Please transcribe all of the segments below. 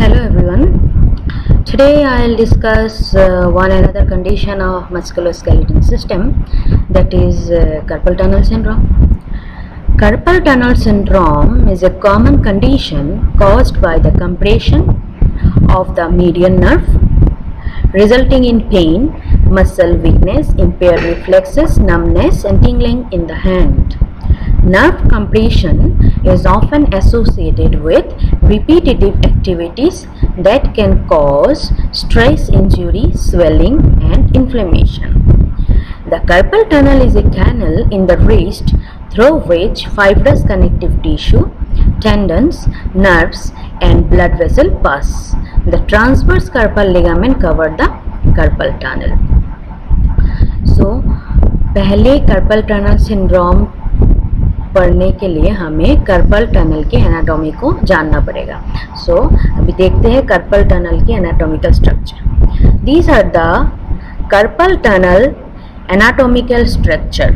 Hello everyone. Today I'll discuss one another condition of musculoskeletal system, that is carpal tunnel syndrome. Carpal tunnel syndrome is a common condition caused by the compression of the median nerve, resulting in pain, muscle weakness, impaired reflexes, numbness and tingling in the hand. Nerve compression is often associated with repetitive activities that can cause stress, injury, swelling and inflammation. The carpal tunnel is a canal in the wrist through which fibrous connective tissue, tendons, nerves and blood vessel pass. The transverse carpal ligament cover the carpal tunnel. So, पहले carpal tunnel syndrome पढ़ने के लिए हमें carpal tunnel के anatomy को जानना पड़ेगा. अभी देखते हैं कार्पल टनल की anatomical structure. These are the carpal tunnel anatomical structure.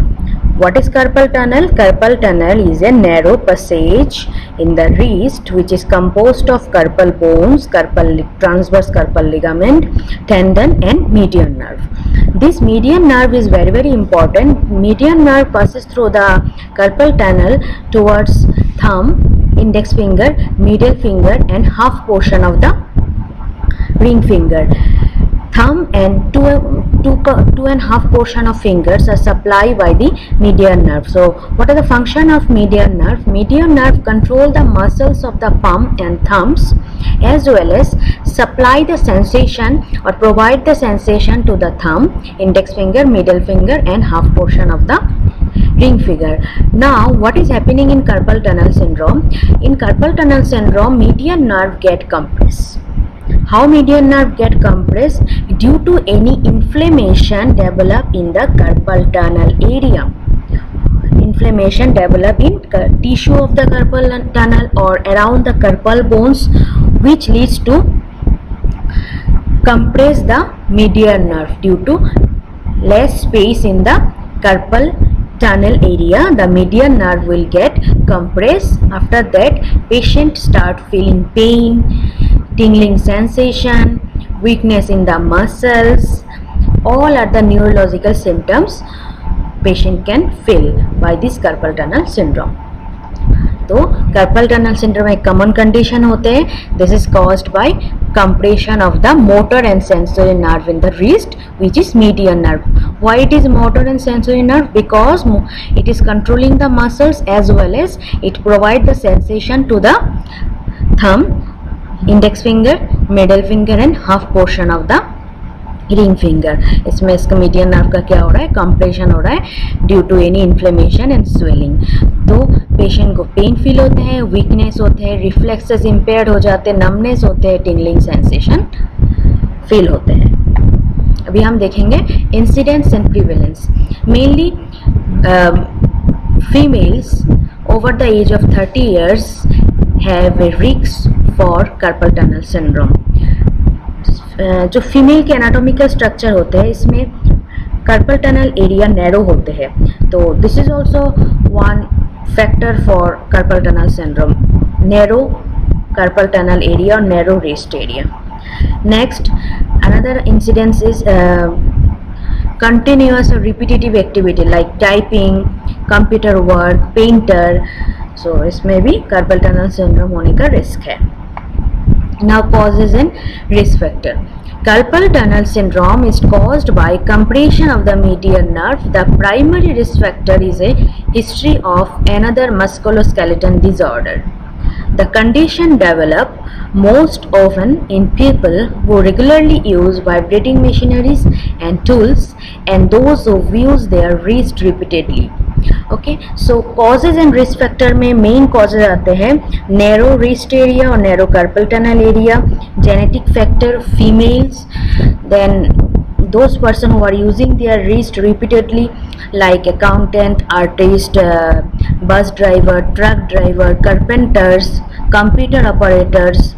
What is carpal tunnel? Carpal tunnel is a narrow passage in the wrist which is composed of carpal bones, transverse carpal ligament, tendon and median nerve. This median nerve is very important. Median nerve passes through the carpal tunnel towards thumb, index finger, middle finger and half portion of the ring finger. Thumb and two and half portion of fingers are supplied by the median nerve. So what are the function of median nerve? Median nerve control the muscles of the palm and thumbs as well as supply the sensation or provide the sensation to the thumb, index finger, middle finger and half portion of the ring finger. Now what is happening in carpal tunnel syndrome? In carpal tunnel syndrome, median nerve get compressed. How median nerve get compressed? Due to any inflammation develop in the carpal tunnel area. Inflammation develop in tissue of the carpal tunnel or around the carpal bones, which leads to compress the median nerve. Due to less space in the carpal tunnel area, the median nerve will get compressed. After that, patient start feeling pain, tingling sensation, weakness in the muscles. All are the neurological symptoms patient can feel by this carpal tunnel syndrome. तो carpal tunnel syndrome एक common condition होते हैं. This is caused by compression of the motor and sensory nerve in the wrist, which is median nerve. Why it is motor and sensory nerve? Because it is controlling the muscles as well as it provide the sensation to the thumb, index finger, middle finger and half portion of the ring finger. इसमें इसका median nerve का क्या हो रहा है? Compression हो रहा है due to any inflammation and swelling. तो पेशेंट को पेन फील होते हैं, वीकनेस होते हैं, रिफ्लेक्सेस इम्पेयर्ड हो जाते हैं, नमनेस होते हैं, टिंगलिंग सेंसेशन फील होते हैं. अभी हम देखेंगे incidence and prevalence. Mainly females over the age of 30 years have a risk for carpal tunnel syndrome. जो फीमेल के एनाटॉमिकल स्ट्रक्चर होते हैं, इसमें कार्पल टनल एरिया नैरो होते हैं. तो this is also one factor for carpal tunnel syndrome. Narrow carpal tunnel area और narrow wrist area. Next, another incidence is continuous or repetitive activity like typing, computer work, painter. So इसमें भी carpel tunnel syndrome होने का risk है. Now causes and risk factor. Carpal tunnel syndrome is caused by compression of the median nerve. The primary risk factor is a history of another musculoskeletal disorder. The condition develop most often in people who regularly use vibrating machineries and tools and those who use their wrist repeatedly. Okay, so causes and risk factor में main causes आते हैं narrow wrist area और narrow carpal tunnel area, genetic factor, females, then those person who are using their wrist repeatedly like accountant, artist, bus driver, truck driver, carpenters, computer operators.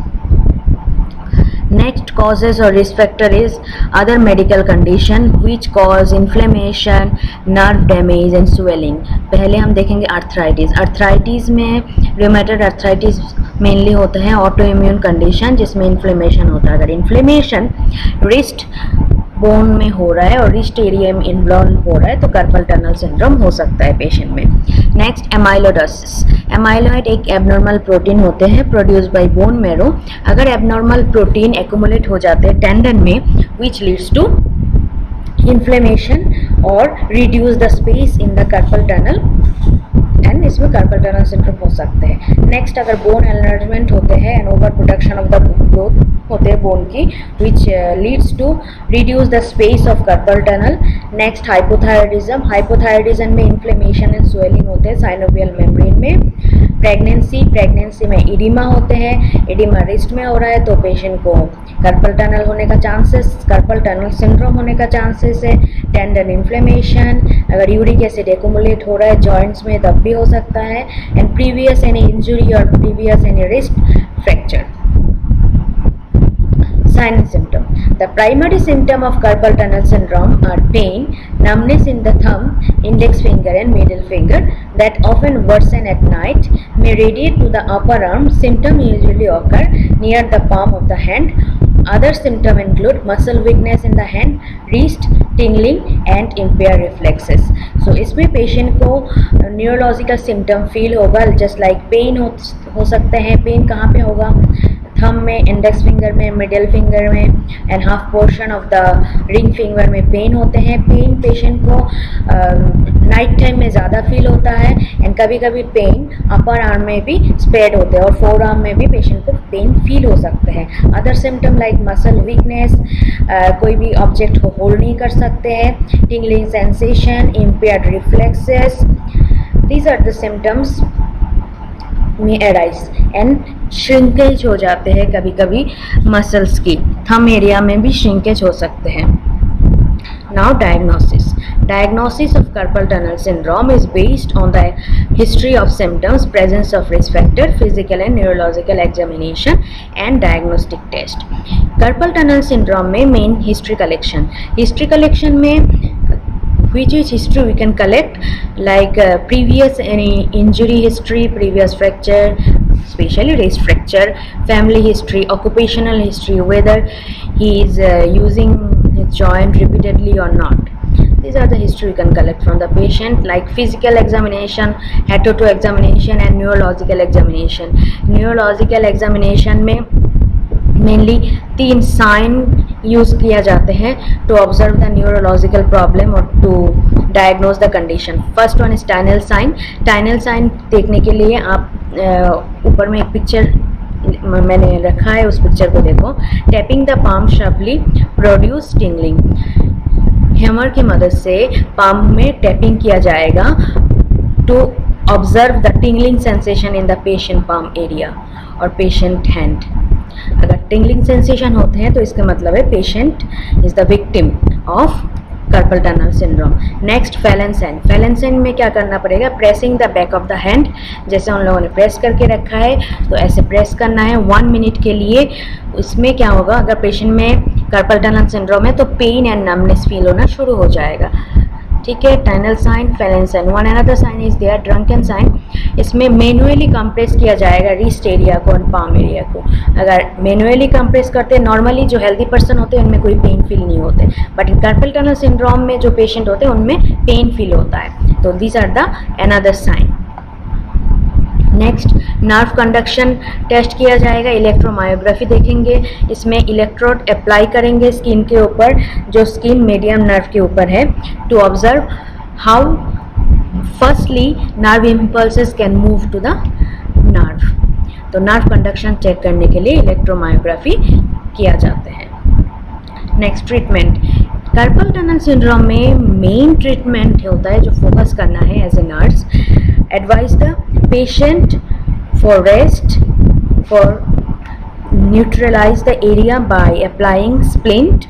Next causes or risk factor is other medical condition which cause inflammation, nerve damage and swelling. पहले हम देखेंगे arthritis. Arthritis में rheumatoid arthritis mainly होता है auto immune condition जिसमें inflammation होता है। अगर इन्फ्लेमेशन रिस्ट बोन में हो रहा है और रिस्ट एरिया में इन्वॉल्व हो रहा है तो कार्पल टनल सिंड्रोम हो सकता है पेशेंट में। Next amyloidosis. एमाइलॉइड एक एबनॉर्मल प्रोटीन होते हैं प्रोड्यूस बाय बोन मैरो। अगर एबनॉर्मल प्रोटीन एक्यूमुलेट हो जाते हैं टेंडन में विच लीड्स टू इन्फ्लेमेशन और reduce the space in the carpal tunnel and इसमें कार्पल टनल सिंड्रोम हो सकते हैं। नेक्स्ट अगर बोन एनलार्जमेंट होते हैं and over production of the growth होते हैं बोन की which leads to reduce the space of carpal tunnel. Next hypothyroidism. Hypothyroidism में इन्फ्लेमेशन एंड स्वेलिंग होते हैं साइनोवियल मेम्ब्रेन में। प्रेगनेंसी में एडिमा होते हैं, एडिमा रिस्ट में हो रहा है तो पेशेंट को कार्पल टनल होने का चांसेस, कार्पल टनल सिंड्रोम होने का चांसेस है। टेंडन इन्फ्लेमेशन, अगर यूरिक एसिड एक्यूमुलेट हो रहा है जॉइंट्स में तब भी हो सकता है। एंड प्रीवियस एनी इंजुरी और previous any wrist fracture. Sign and symptom. The primary symptom of carpal tunnel syndrome are pain, numbness in the thumb, index finger and middle finger that often worsen at night, may radiate to the upper arm. Symptom usually occur near the palm of the hand. Other symptoms include muscle weakness in the hand, wrist, tingling and impaired reflexes. So इसमें patient को neurological symptom feel होगा just like pen हो सकते हैं। Pen कहाँ पे होगा? Thumb में, इंडेक्स फिंगर में, मिडिल फिंगर में and half portion of the ring finger में पेन होते हैं। पेन पेशेंट को नाइट टाइम में ज़्यादा फील होता है एंड कभी कभी पेन अपर आर्म में भी स्प्रेड होते हैं और फोर आर्म में भी पेशेंट को पेन फील हो सकते हैं। Other symptom like muscle weakness, कोई भी ऑब्जेक्ट को होल्ड नहीं कर सकते हैं, tingling sensation, impaired reflexes, these are the symptoms में अराइज एंड श्रिंकेज हो जाते हैं कभी कभी मसल्स की, थंब एरिया में भी श्रिंकेज हो सकते हैं। Now diagnosis. Diagnosis of carpal tunnel syndrome is based on the history of symptoms, presence of risk factor, physical and neurological examination and diagnostic test. Carpal tunnel syndrome में main history collection. History collection में which history we can collect like previous any injury history, previous fracture, especially wrist fracture, family history, occupational history, whether he is using his joint repeatedly or not. These are the history we can collect from the patient like physical examination, head to toe examination and neurological examination. Neurological examination में mainly 3 sign use किया जाते हैं to observe the neurological problem और to diagnose the condition. First one is Tinel sign. Tinel sign देखने के लिए आप ऊपर में एक पिक्चर मैंने रखा है, उस पिक्चर को देखो। Tapping the palm sharply produce tingling. Hammer की मदद से पाम में टैपिंग किया जाएगा to observe the tingling sensation in the patient palm area और पेशेंट हैंड। अगर टिंगलिंग सेंसेशन होते हैं तो इसका मतलब है patient is the victim of carpal tunnel syndrome. Next Phalen's. Phalen's में क्या करना पड़ेगा? Pressing the back of the hand, जैसे उन लोगों ने प्रेस करके रखा है तो ऐसे प्रेस करना है 1 मिनट के लिए। इसमें क्या होगा, अगर पेशेंट में कार्पल टनल सिंड्रोम है तो पेन एंड नमनेस फील होना शुरू हो जाएगा। ठीक है, Tinel sign, Phalen's. One another sign is there Durkan sign. इसमें मैनुअली कंप्रेस किया जाएगा रिस्ट एरिया को और पाम एरिया को। अगर मैनुअली कंप्रेस करते, नॉर्मली जो हेल्दी पर्सन होते हैं उनमें कोई पेन फील नहीं होते, बट कार्पल टनल सिंड्रोम में जो पेशेंट होते हैं उनमें पेन फील होता है। तो these are the another sign. Next nerve conduction test किया जाएगा, इलेक्ट्रोमायोग्राफी देखेंगे। इसमें इलेक्ट्रोड अप्लाई करेंगे स्किन के ऊपर, जो स्किन मीडियम नर्व के ऊपर है, to observe how firstly nerve impulses can move to the nerve. तो नर्व कंडक्शन चेक करने के लिए इलेक्ट्रोमायोग्राफी किया जाता है। Next treatment. Carpal tunnel syndrome में मेन ट्रीटमेंट होता है जो फोकस करना है as a nurse, advise the patient for rest, for neutralise the area by applying splint.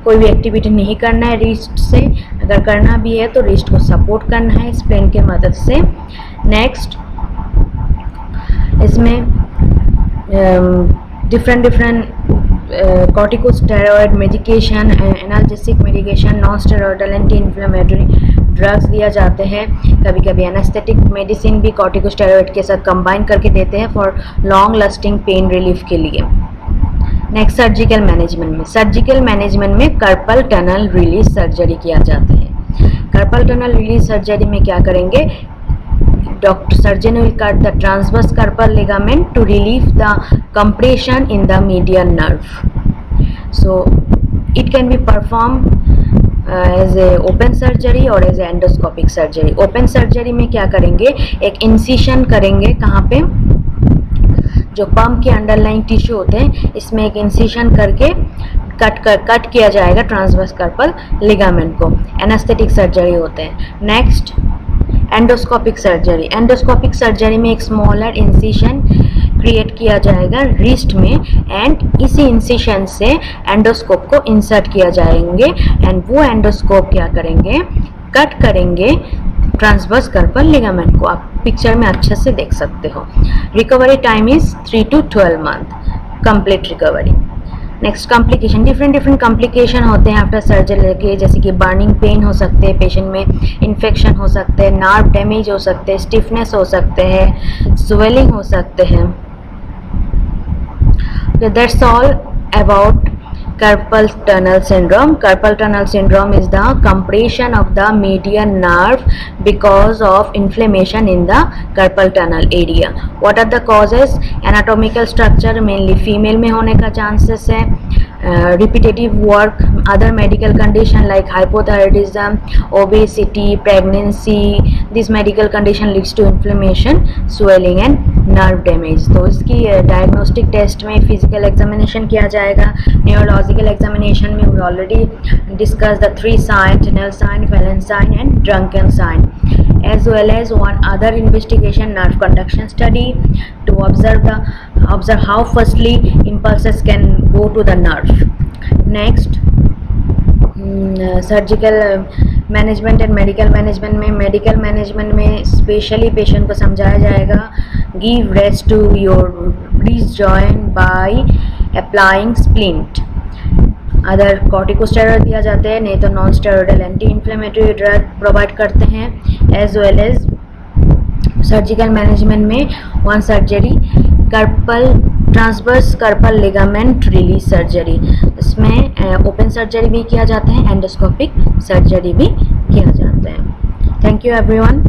कोई भी एक्टिविटी नहीं करना है रिस्ट से, अगर करना भी है तो रिस्ट को सपोर्ट करना है स्प्लिंट के मदद से। नेक्स्ट इसमें different corticosteroid medication, analgesic medication, non steroidal anti inflammatory drugs दिया जाते हैं। कभी कभी एनेस्थेटिक मेडिसिन भी कॉर्टिकोस्टेरॉइड के साथ कंबाइन करके देते हैं for long lasting pain relief के लिए। नेक्स्ट सर्जिकल मैनेजमेंट में, सर्जिकल मैनेजमेंट में कार्पल टनल रिलीज सर्जरी किया जाता है। कार्पल टनल रिलीज सर्जरी में क्या करेंगे, doctor surgeon will cut the transverse carpal ligament to relieve the compression in the median nerve. So it can be performed as a open surgery or as a endoscopic surgery. Open surgery में क्या करेंगे, एक incision करेंगे, कहाँ पे, जो pump के underline tissue होते हैं इसमें एक इंसिशन करके कट किया जाएगा ट्रांसवर्स कार्पल लिगामेंट को। एनास्थेटिक सर्जरी होते हैं। Next endoscopic surgery. Endoscopic surgery में एक स्मॉलर इंसिशन क्रिएट किया जाएगा रिस्ट में एंड इसी इंसिशन से एंडोस्कोप को इंसर्ट किया जाएंगे एंड वो एंडोस्कोप क्या करेंगे, कट करेंगे ट्रांसवर्स कार्पल लिगामेंट को। आप पिक्चर में अच्छे से देख सकते हो। Recovery time is 3 to 12 month, complete recovery. Next complication, different complication होते हैं आफ्टर सर्जरी के, जैसे कि बर्निंग पेन हो सकते हैं पेशेंट में, इन्फेक्शन हो सकते हैं, नर्व डैमेज हो सकते हैं, स्टिफनेस हो सकते हैं, स्वेलिंग हो सकते हैं। That's all about carpal tunnel syndrome. Carpal tunnel syndrome is the compression of the median nerve because of inflammation in the carpal tunnel area. What are the causes? Anatomical structure mainly female में होने का chances है, repetitive work, other medical condition like hypothyroidism, obesity, pregnancy. This medical condition leads to inflammation, swelling and nerve damage. तो इसकी diagnostic test में physical examination किया जाएगा। Neurological examination में we already discussed the 3 signs: Tinel sign, Phelan sign and Drunken sign, as well as one other investigation, nerve conduction study, to observe how firstly impulses can go to the nerve. Next surgical management and medical management में specially patient को समझाया जाएगा, give rest to your breeze joint by applying splint. Other corticosteroid दिया जाते हैं, नहीं तो non steroidal anti inflammatory drug provide करते हैं। As well as surgical management में one surgery transverse carpal ligament release surgery, इसमें ओपन सर्जरी भी किया जाता है, एंडोस्कोपिक सर्जरी भी किया जाता है। Thank you everyone.